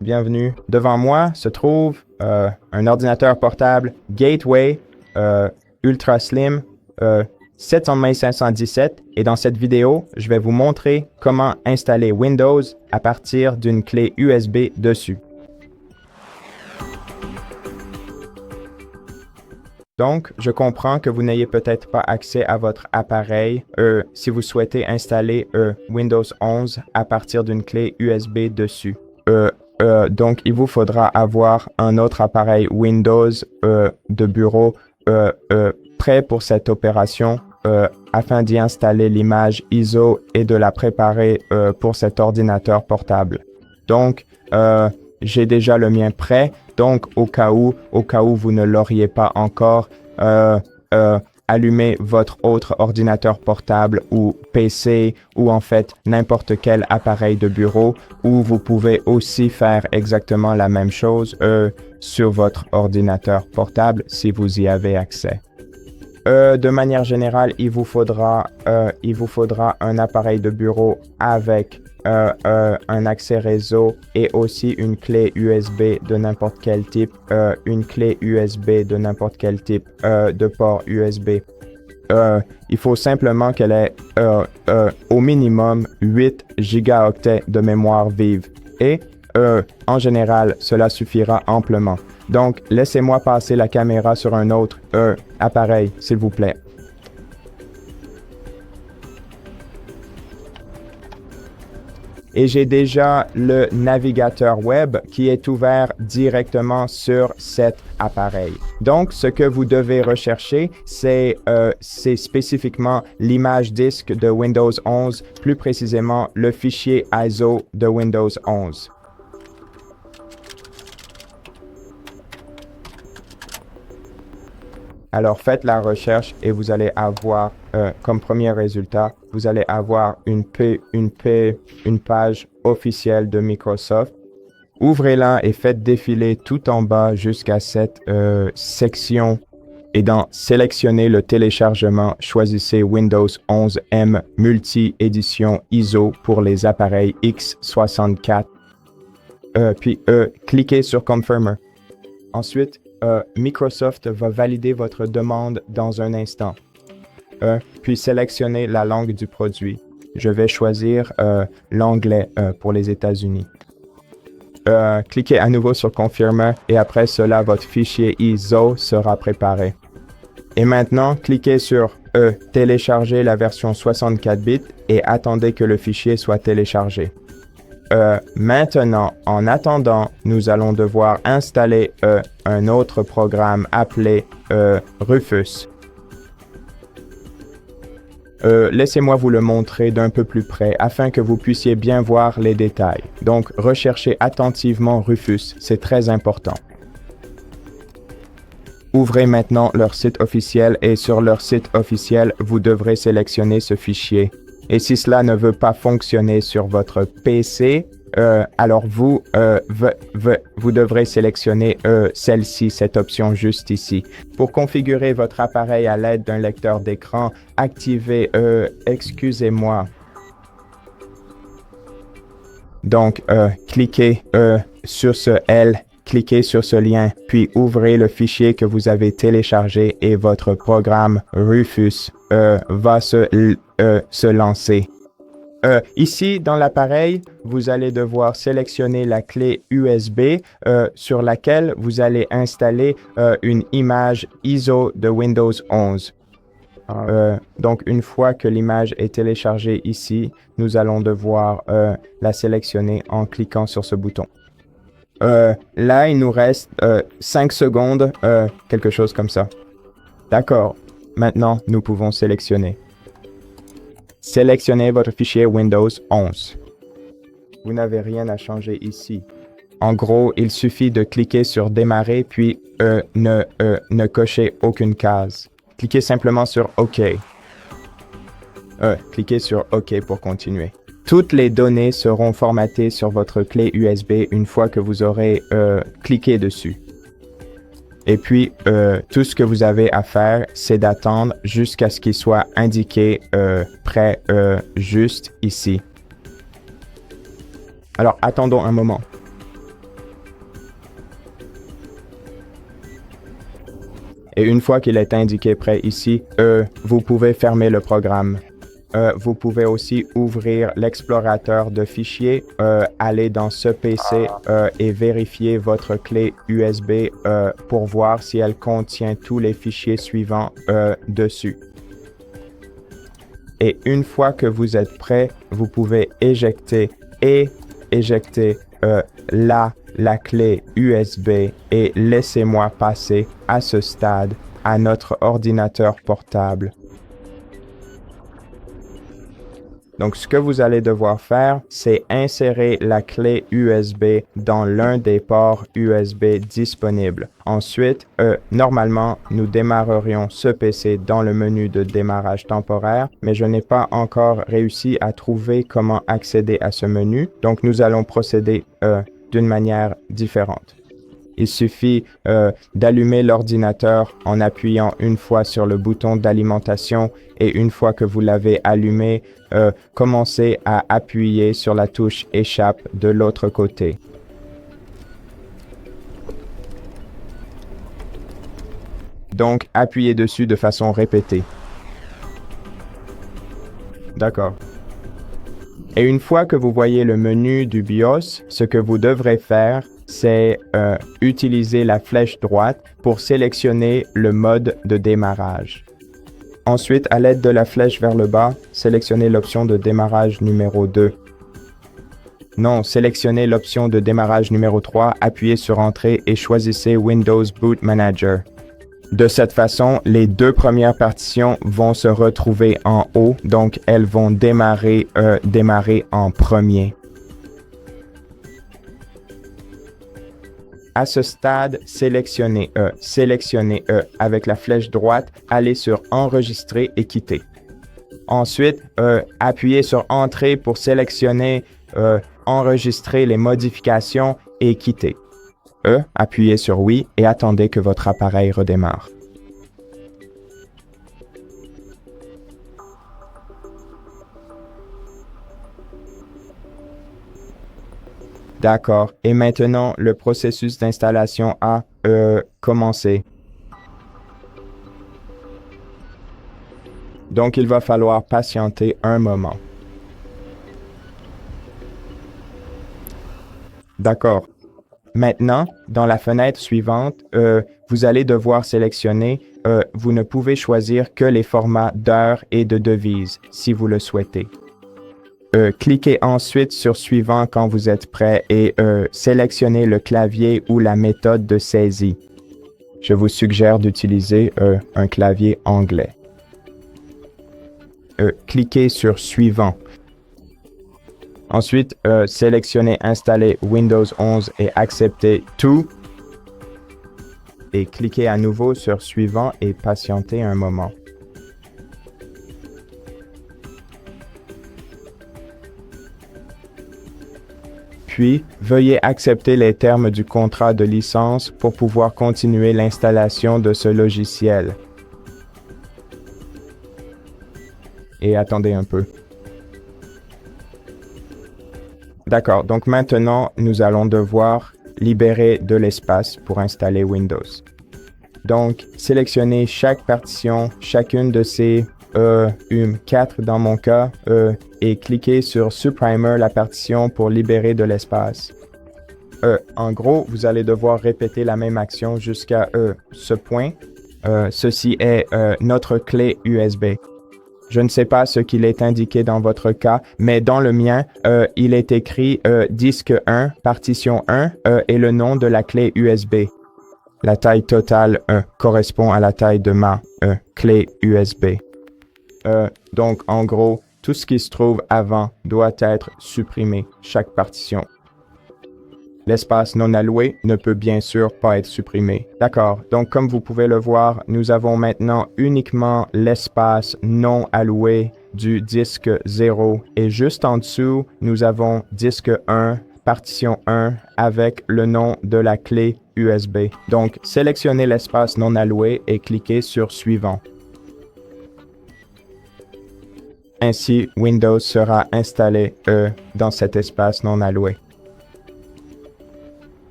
bienvenue. Devant moi se trouve un ordinateur portable Gateway Ultra Slim 700 et dans cette vidéo, je vais vous montrer comment installer Windows à partir d'une clé USB dessus. Donc, je comprends que vous n'ayez peut-être pas accès à votre appareil si vous souhaitez installer Windows 11 à partir d'une clé USB dessus. Donc, il vous faudra avoir un autre appareil Windows de bureau prêt pour cette opération afin d'y installer l'image ISO et de la préparer pour cet ordinateur portable. Donc, j'ai déjà le mien prêt, donc au cas où vous ne l'auriez pas encore, allumez votre autre ordinateur portable ou PC ou en fait n'importe quel appareil de bureau où vous pouvez aussi faire exactement la même chose sur votre ordinateur portable si vous y avez accès. De manière générale, il vous faudra un appareil de bureau avec un accès réseau et aussi une clé USB de n'importe quel type, de port USB. Il faut simplement qu'elle ait au minimum 8 gigaoctets de mémoire vive et en général, cela suffira amplement. Donc, laissez-moi passer la caméra sur un autre appareil, s'il vous plaît. Et j'ai déjà le navigateur web qui est ouvert directement sur cet appareil. Donc, ce que vous devez rechercher, c'est spécifiquement l'image disque de Windows 11, plus précisément le fichier ISO de Windows 11. Alors, faites la recherche et vous allez avoir, comme premier résultat, vous allez avoir une page officielle de Microsoft. Ouvrez-la et faites défiler tout en bas jusqu'à cette section. Et sélectionnez le téléchargement, choisissez Windows 11M Multi-Édition ISO pour les appareils x64. Puis, cliquez sur Confirmer. Ensuite, Microsoft va valider votre demande dans un instant. Puis sélectionnez la langue du produit. Je vais choisir l'anglais pour les États-Unis. Cliquez à nouveau sur Confirmer et après cela, votre fichier ISO sera préparé. Et maintenant, cliquez sur Télécharger la version 64 bits et attendez que le fichier soit téléchargé. Maintenant, en attendant, nous allons devoir installer un autre programme appelé Rufus. Laissez-moi vous le montrer d'un peu plus près afin que vous puissiez bien voir les détails. Donc, recherchez attentivement Rufus, c'est très important. Ouvrez maintenant leur site officiel et sur leur site officiel, vous devrez sélectionner ce fichier. Et si cela ne veut pas fonctionner sur votre PC, alors vous devrez sélectionner celle-ci, cette option juste ici. Pour configurer votre appareil à l'aide d'un lecteur d'écran, activez, excusez-moi. Donc, cliquez sur ce L, cliquez sur ce lien, puis ouvrez le fichier que vous avez téléchargé et votre programme Rufus va se lancer. Ici, dans l'appareil, vous allez devoir sélectionner la clé USB sur laquelle vous allez installer une image ISO de Windows 11. Donc, une fois que l'image est téléchargée ici, nous allons devoir la sélectionner en cliquant sur ce bouton. Là, il nous reste 5 secondes, quelque chose comme ça. D'accord. Maintenant, nous pouvons sélectionner. Sélectionnez votre fichier Windows 11. Vous n'avez rien à changer ici. En gros, il suffit de cliquer sur Démarrer, puis ne cochez aucune case. Cliquez simplement sur OK. Cliquez sur OK pour continuer. Toutes les données seront formatées sur votre clé USB une fois que vous aurez cliqué dessus. Et puis, tout ce que vous avez à faire, c'est d'attendre jusqu'à ce qu'il soit indiqué prêt juste ici. Alors, attendons un moment. Et une fois qu'il est indiqué prêt ici, vous pouvez fermer le programme. Vous pouvez aussi ouvrir l'explorateur de fichiers, aller dans ce PC et vérifier votre clé USB pour voir si elle contient tous les fichiers suivants dessus. Et une fois que vous êtes prêt, vous pouvez éjecter la clé USB et laissez-moi passer à ce stade à notre ordinateur portable. Donc, ce que vous allez devoir faire, c'est insérer la clé USB dans l'un des ports USB disponibles. Ensuite, normalement, nous démarrerions ce PC dans le menu de démarrage temporaire, mais je n'ai pas encore réussi à trouver comment accéder à ce menu. Donc, nous allons procéder d'une manière différente. Il suffit d'allumer l'ordinateur en appuyant une fois sur le bouton d'alimentation et une fois que vous l'avez allumé, commencez à appuyer sur la touche échappe de l'autre côté. Donc, appuyez dessus de façon répétée. D'accord. Et une fois que vous voyez le menu du BIOS, ce que vous devrez faire, c'est utiliser la flèche droite pour sélectionner le mode de démarrage. Ensuite, à l'aide de la flèche vers le bas, sélectionnez l'option de démarrage numéro 2. Non, sélectionnez l'option de démarrage numéro 3, appuyez sur Entrée et choisissez Windows Boot Manager. De cette façon, les deux premières partitions vont se retrouver en haut, donc elles vont démarrer en premier. À ce stade, sélectionnez avec la flèche droite, allez sur Enregistrer et quitter. Ensuite, appuyez sur Entrée pour sélectionner Enregistrer les modifications et quitter. Appuyez sur Oui et attendez que votre appareil redémarre. D'accord. Et maintenant, le processus d'installation a commencé. Donc, il va falloir patienter un moment. D'accord. Maintenant, dans la fenêtre suivante, vous allez devoir sélectionner, vous ne pouvez choisir que les formats d'heures et de devises, si vous le souhaitez. Cliquez ensuite sur Suivant quand vous êtes prêt et sélectionnez le clavier ou la méthode de saisie. Je vous suggère d'utiliser un clavier anglais. Cliquez sur Suivant. Ensuite, sélectionnez Installer Windows 11 et acceptez tout. Et cliquez à nouveau sur Suivant et patientez un moment. Puis, veuillez accepter les termes du contrat de licence pour pouvoir continuer l'installation de ce logiciel. Et attendez un peu. D'accord, donc maintenant, nous allons devoir libérer de l'espace pour installer Windows. Donc, sélectionnez chaque partition, chacune de ces 4 dans mon cas, et cliquez sur Supprimer la partition pour libérer de l'espace. En gros, vous allez devoir répéter la même action jusqu'à ce point. Ceci est notre clé USB. Je ne sais pas ce qu'il est indiqué dans votre cas, mais dans le mien, il est écrit disque 1, partition 1 et le nom de la clé USB. La taille totale correspond à la taille de ma clé USB. Donc, en gros, tout ce qui se trouve avant doit être supprimé, chaque partition. L'espace non alloué ne peut bien sûr pas être supprimé. D'accord, donc comme vous pouvez le voir, nous avons maintenant uniquement l'espace non alloué du disque 0 et juste en dessous, nous avons disque 1, partition 1 avec le nom de la clé USB. Donc, sélectionnez l'espace non alloué et cliquez sur Suivant. Ainsi, Windows sera installé dans cet espace non alloué.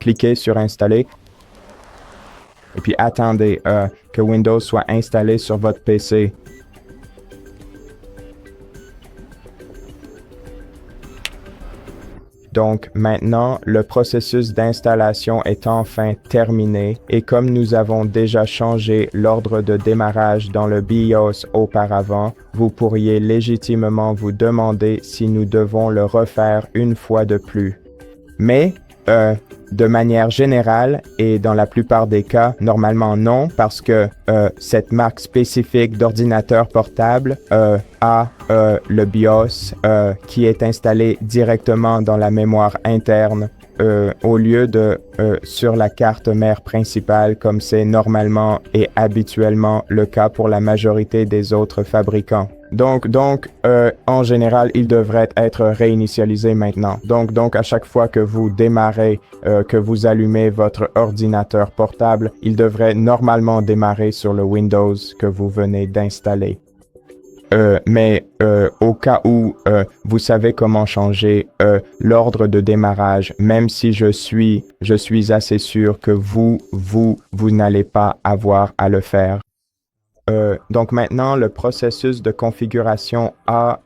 cliquez sur installer et puis attendez que Windows soit installé sur votre PC. Donc maintenant, le processus d'installation est enfin terminé et comme nous avons déjà changé l'ordre de démarrage dans le BIOS auparavant, vous pourriez légitimement vous demander si nous devons le refaire une fois de plus. Mais, de manière générale et dans la plupart des cas, normalement non, parce que cette marque spécifique d'ordinateur portable a le BIOS qui est installé directement dans la mémoire interne au lieu de sur la carte mère principale comme c'est normalement et habituellement le cas pour la majorité des autres fabricants. Donc, en général, il devrait être réinitialisé maintenant. Donc, à chaque fois que vous démarrez, que vous allumez votre ordinateur portable, il devrait normalement démarrer sur le Windows que vous venez d'installer. Mais au cas où vous savez comment changer l'ordre de démarrage, même si je suis assez sûr que vous n'allez pas avoir à le faire. Donc maintenant, le processus de configuration a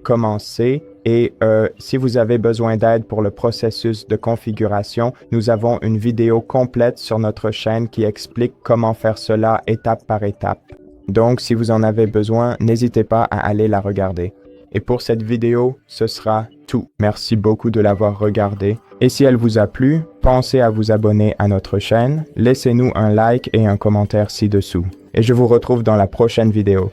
commencé et si vous avez besoin d'aide pour le processus de configuration, nous avons une vidéo complète sur notre chaîne qui explique comment faire cela étape par étape. Donc, si vous en avez besoin, n'hésitez pas à aller la regarder. Et pour cette vidéo, ce sera tout. Merci beaucoup de l'avoir regardée. Et si elle vous a plu, pensez à vous abonner à notre chaîne, laissez-nous un like et un commentaire ci-dessous. Et je vous retrouve dans la prochaine vidéo.